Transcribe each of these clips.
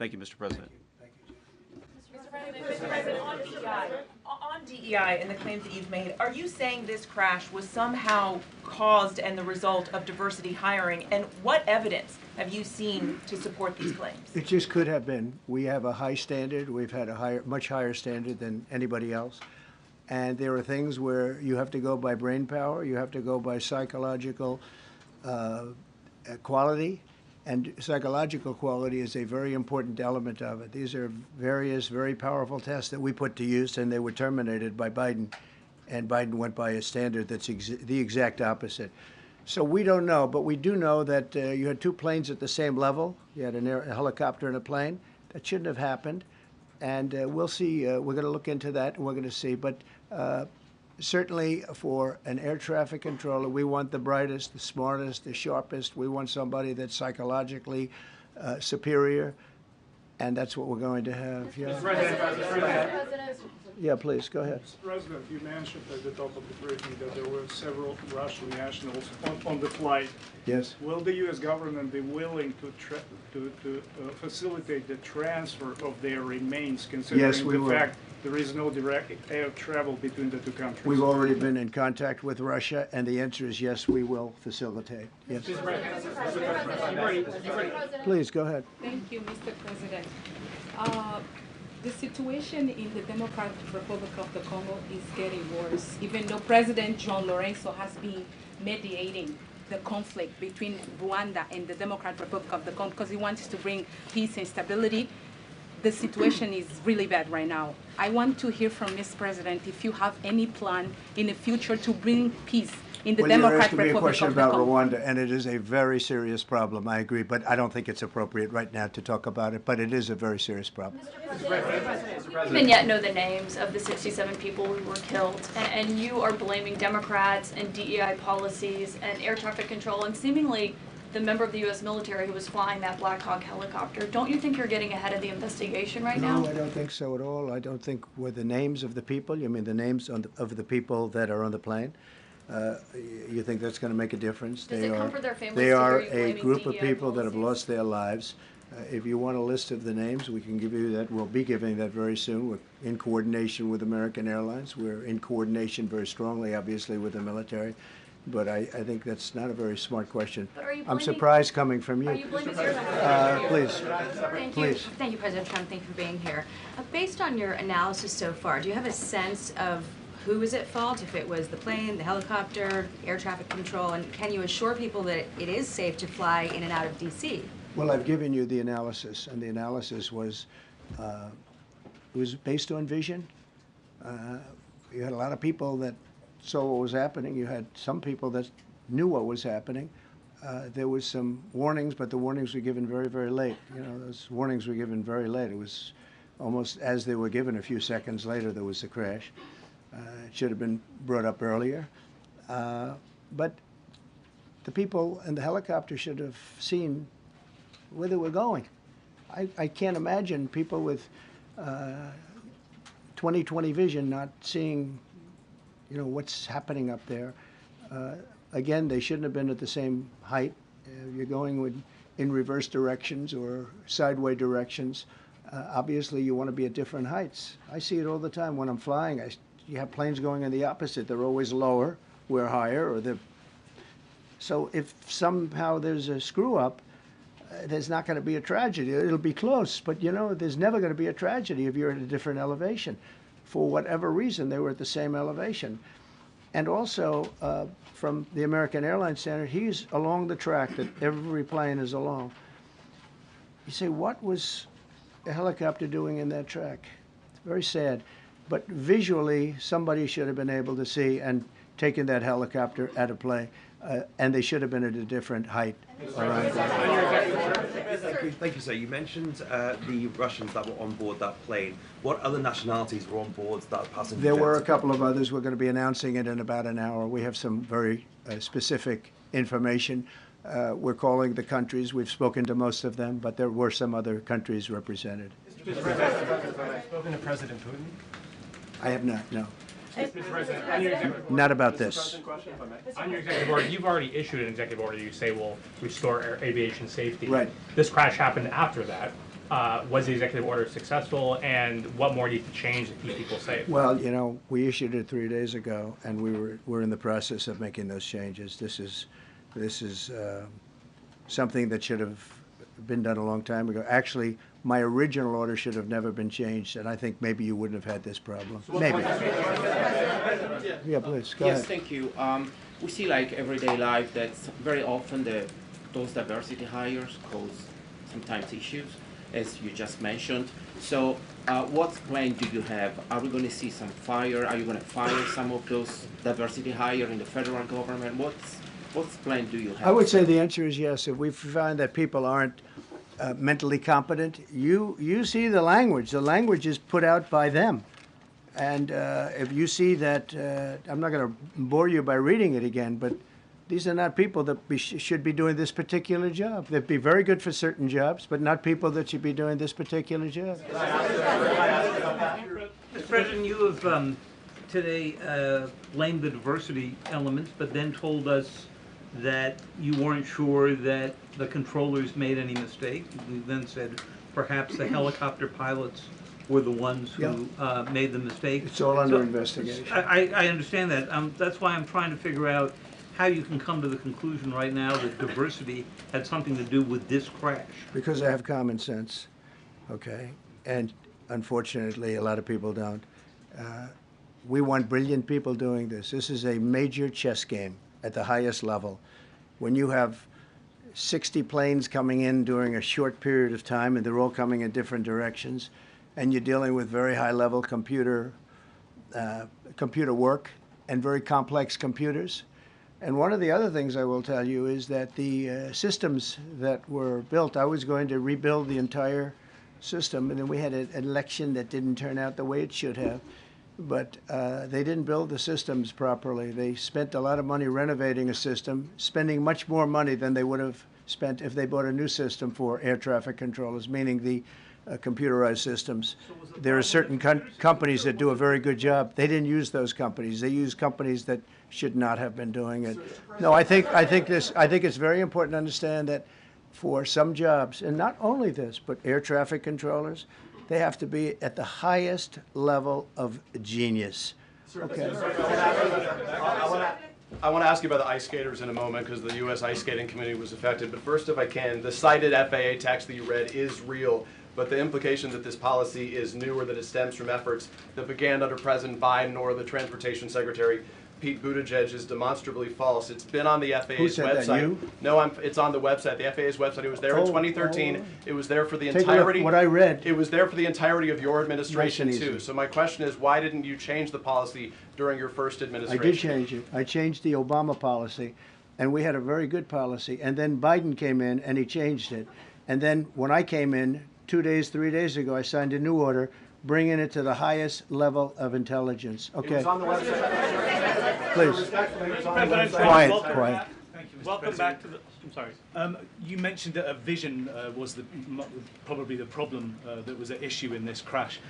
Thank you, Mr. President. Mr. President, on DEI and the claims that you've made, are you saying this crash was somehow caused and the result of diversity hiring? And what evidence have you seen to support these claims? It just could have been. We have a high standard. We've had a much higher standard than anybody else. And there are things where you have to go by brain power, you have to go by psychological quality, and psychological quality is a very important element of it. These are various very powerful tests that we put to use, and they were terminated by Biden, and Biden went by a standard that's the exact opposite. So we don't know, but we do know that you had two planes at the same level. You had a helicopter and a plane. That shouldn't have happened, and we'll see. We're going to look into that, and we're going to see. But certainly for an air traffic controller, we want the brightest, the smartest, the sharpest. We want somebody that's psychologically superior, and that's what we're going to have. Yeah. Mr. President. Yeah, please, go ahead. Mr. President, you mentioned at the top of the briefing that there were several Russian nationals on the flight. Yes. Will the U.S. government be willing to facilitate the transfer of their remains, considering the fact there is no direct air travel between the two countries? We've already been in contact with Russia, and the answer is yes, we will facilitate. Yes. Please, go ahead. Thank you, Mr. President. The situation in the Democratic Republic of the Congo is getting worse, even though President John Lorenzo has been mediating the conflict between Rwanda and the Democratic Republic of the Congo because he wants to bring peace and stability. The situation is really bad right now. I want to hear from Ms. President if you have any plan in the future to bring peace in the Democratic Republic of the Congo. You're asking me a question about Rwanda, and it is a very serious problem. I agree, but I don't think it's appropriate right now to talk about it. But it is a very serious problem. Mr. President, we don't even yet know the names of the 67 people who were killed, and you are blaming Democrats and DEI policies and air traffic control, and seemingly the member of the U.S. military who was flying that Black Hawk helicopter. Don't you think you're getting ahead of the investigation right now? No, I don't think so at all. I don't think with the names of the people. You mean the names of the people that are on the plane? You think that's going to make a difference? Does it comfort their families? They are a group of DEI people that have policies? lost their lives. If you want a list of the names, we can give you that. We'll be giving that very soon. We're in coordination with American Airlines. We're in coordination very strongly, obviously, with the military. But I think that's not a very smart question. But are you I'm blaming, surprised coming from you. Are you blaming air please. Thank you, President Trump. Thank you for being here. Based on your analysis so far, do you have a sense of who is at fault, if it was the plane, the helicopter, air traffic control, and can you assure people that it is safe to fly in and out of D.C.? Well, I've given you the analysis, and the analysis was it was based on vision. You had a lot of people that saw what was happening. You had some people that knew what was happening. There was some warnings, but the warnings were given very, very late. You know, those warnings were given very late. It was almost as they were given a few seconds later, there was the crash. It should have been brought up earlier. But the people in the helicopter should have seen where they were going. I can't imagine people with 20/20 vision not seeing, you know, what's happening up there. Again, they shouldn't have been at the same height. You're going in reverse directions or sideways directions. Obviously, you want to be at different heights. I see it all the time when I'm flying. You have planes going in the opposite. They're always lower. We're higher. So if somehow there's a screw up, there's not going to be a tragedy. It'll be close, but you know, there's never going to be a tragedy if you're at a different elevation. For whatever reason, they were at the same elevation. And also, from the American Airlines standard, he's along the track that every plane is along. You say, what was a helicopter doing in that track? It's very sad. But visually, somebody should have been able to see and taken that helicopter out of play. And they should have been at a different height. Thank you, sir. You mentioned the Russians that were on board that plane. What other nationalities were on board that passenger? There were a couple of others. We're going to be announcing it in about an hour. We have some very specific information. We're calling the countries. We've spoken to most of them, but there were some other countries represented. Mr. President, have you spoken to President Putin? I have not, no. Mr. President, on your executive order, not about this. On your executive order, you've already issued an executive order you say will restore aviation safety. Right. This crash happened after that. Was the executive order successful, and what more needs to change to keep people safe? Well, you know, we issued it 3 days ago, and we're in the process of making those changes. This is something that should have been done a long time ago. Actually, my original order should have never been changed, and I think maybe you wouldn't have had this problem. Maybe. Yeah, please, go ahead. Yes, thank you. We see like everyday life that very often those diversity hires cause sometimes issues, as you just mentioned. So what plan do you have? Are we going to see some fire? Are you going to fire some of those diversity hires in the federal government? What plan do you have? I would say the answer is yes. If we find that people aren't mentally competent, you see the language. The language is put out by them. And if you see that, I'm not going to bore you by reading it again, but these are not people that should be doing this particular job. They'd be very good for certain jobs, but not people that should be doing this particular job. Mr. President, you have today blamed the diversity elements, but then told us that you weren't sure that the controllers made any mistake. You then said perhaps the helicopter pilots were the ones who made the mistake. It's all under investigation. I understand that. That's why I'm trying to figure out how you can come to the conclusion right now that diversity had something to do with this crash. Because I have common sense, okay? And unfortunately, a lot of people don't. We want brilliant people doing this. This is a major chess game at the highest level. When you have 60 planes coming in during a short period of time, and they're all coming in different directions, and you're dealing with very high-level computer work and very complex computers. And one of the other things I will tell you is that the systems that were built, I was going to rebuild the entire system, and then we had an election that didn't turn out the way it should have. But they didn't build the systems properly. They spent a lot of money renovating a system, spending much more money than they would have spent if they bought a new system for air traffic controllers, meaning the computerized systems. There are certain companies that do a very good job. They didn't use those companies. They used companies that should not have been doing it. No, I think it's very important to understand that for some jobs, and not only this, but air traffic controllers, they have to be at the highest level of genius. Okay. I want to ask you about the ice skaters in a moment because the U.S. ice skating community was affected. But first, if I can, the cited FAA text that you read is real. But the implication that this policy is new or that it stems from efforts that began under President Biden or the Transportation Secretary Pete Buttigieg is demonstrably false. It's been on the FAA's Who said website. That, you? No, it's on the website, the FAA's website. It was there in 2013. It was there for the Take entirety. A look what I read. It was there for the entirety of your administration nice too. So my question is, why didn't you change the policy during your first administration? I did change it. I changed the Obama policy, and we had a very good policy. And then Biden came in, and he changed it. And then when I came in 2 days, 3 days ago, I signed a new order bringing it to the highest level of intelligence. Okay. It was on the website. Please. Quiet. Quiet. Thank you, Mr. Welcome back to the. I'm sorry. You mentioned that a vision was probably the problem that was at issue in this crash.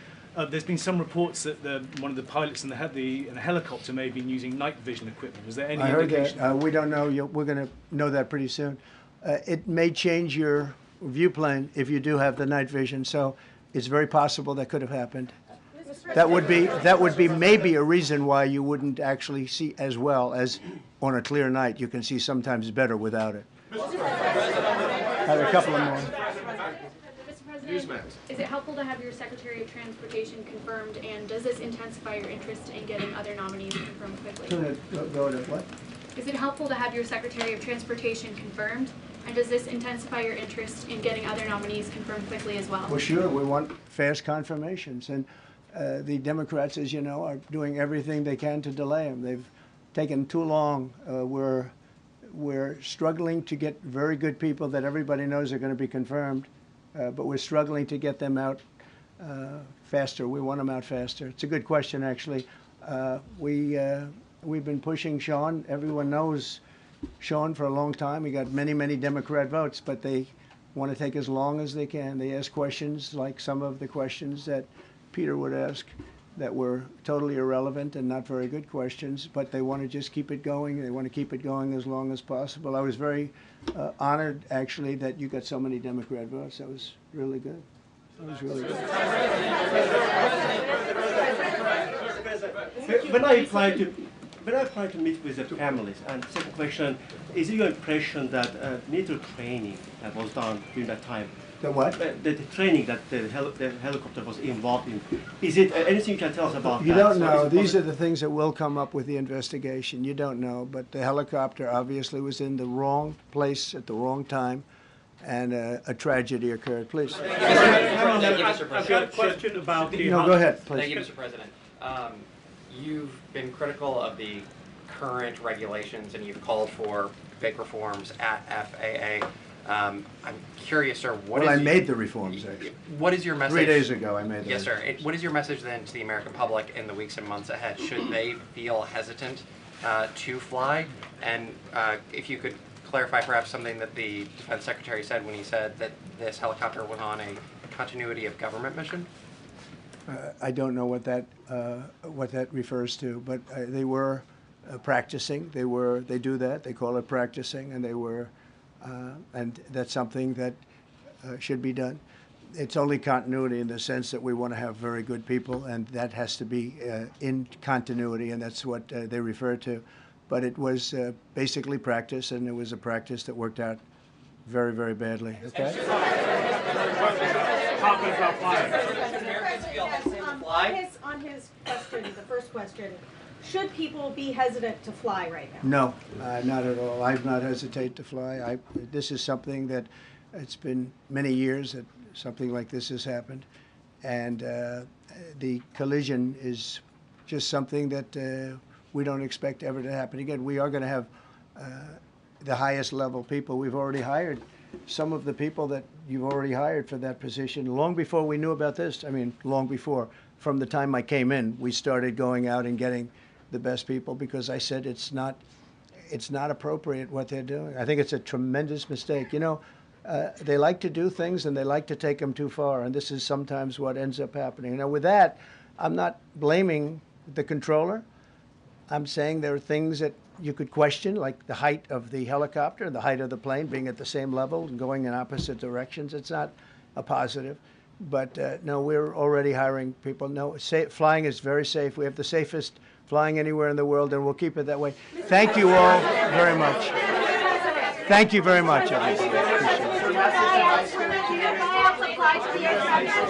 There's been some reports that one of the pilots in the helicopter may have been using night vision equipment. Was there any indication? I heard that. We don't know. We're going to know that pretty soon. It may change your view plane if you do have the night vision. So it's very possible that could have happened. That would be maybe a reason why you wouldn't actually see as well as on a clear night. You can see sometimes better without it. Have a couple of more. Mr. President, is it helpful to have your Secretary of Transportation confirmed, and does this intensify your interest in getting other nominees confirmed quickly? Go to what? Is it helpful to have your Secretary of Transportation confirmed, and does this intensify your interest in getting other nominees confirmed quickly as well? Well, sure. We want fast confirmations, and the Democrats, as you know, are doing everything they can to delay them. They've taken too long. We're struggling to get very good people that everybody knows are going to be confirmed, but we're struggling to get them out faster. We want them out faster. It's a good question, actually. We've been pushing Sean. Everyone knows Sean for a long time. He got many, many Democrat votes, but they want to take as long as they can. They ask questions like some of the questions that Peter would ask that were totally irrelevant and not very good questions, but they want to just keep it going. They want to keep it going as long as possible. I was very honored, actually, that you got so many Democrat votes. That was really good. That was really good. When I apply to meet with the families, and second question, is it your impression that military training was done during that time? The what? The training that the helicopter was involved in. Is it anything you can tell us about You that? don't know. These are the things that will come up with the investigation. You don't know. But the helicopter obviously was in the wrong place at the wrong time, and a tragedy occurred. Please. Thank you, Mr. President. I've got a question about the... No, go ahead, please. Thank you, Mr. President. You've been critical of the current regulations, and you've called for big reforms at FAA. I'm curious, sir, I made the reforms, actually. What is your message? 3 days ago, I made them. Yes, sir. What is your message then to the American public in the weeks and months ahead? Should they feel hesitant to fly? And if you could clarify perhaps something that the Defense Secretary said when he said that this helicopter was on a continuity of government mission? I don't know what that refers to, but they were practicing. They do that. They call it practicing, and they were, and that's something that should be done. It's only continuity in the sense that we want to have very good people, and that has to be in continuity, and that's what they refer to. But it was basically practice, and it was a practice that worked out very, very badly. Okay. On his question, the first question, should people be hesitant to fly right now? No, not at all. I've not hesitated to fly. This is something that it's been many years that something like this has happened, and the collision is just something that we don't expect ever to happen again. We are going to have the highest level people. We've already hired some of the people that you've already hired for that position long before we knew about this. I mean, long before. From the time I came in, we started going out and getting the best people because I said it's not appropriate what they're doing. I think it's a tremendous mistake. You know, they like to do things and they like to take them too far, and this is sometimes what ends up happening. Now, with that, I'm not blaming the controller. I'm saying there are things that you could question, like the height of the helicopter, the height of the plane being at the same level and going in opposite directions. It's not a positive. But no, we're already hiring people. No, flying is very safe. We have the safest flying anywhere in the world, and we'll keep it that way. Thank you all very much. Thank you very much, everybody. Appreciate it.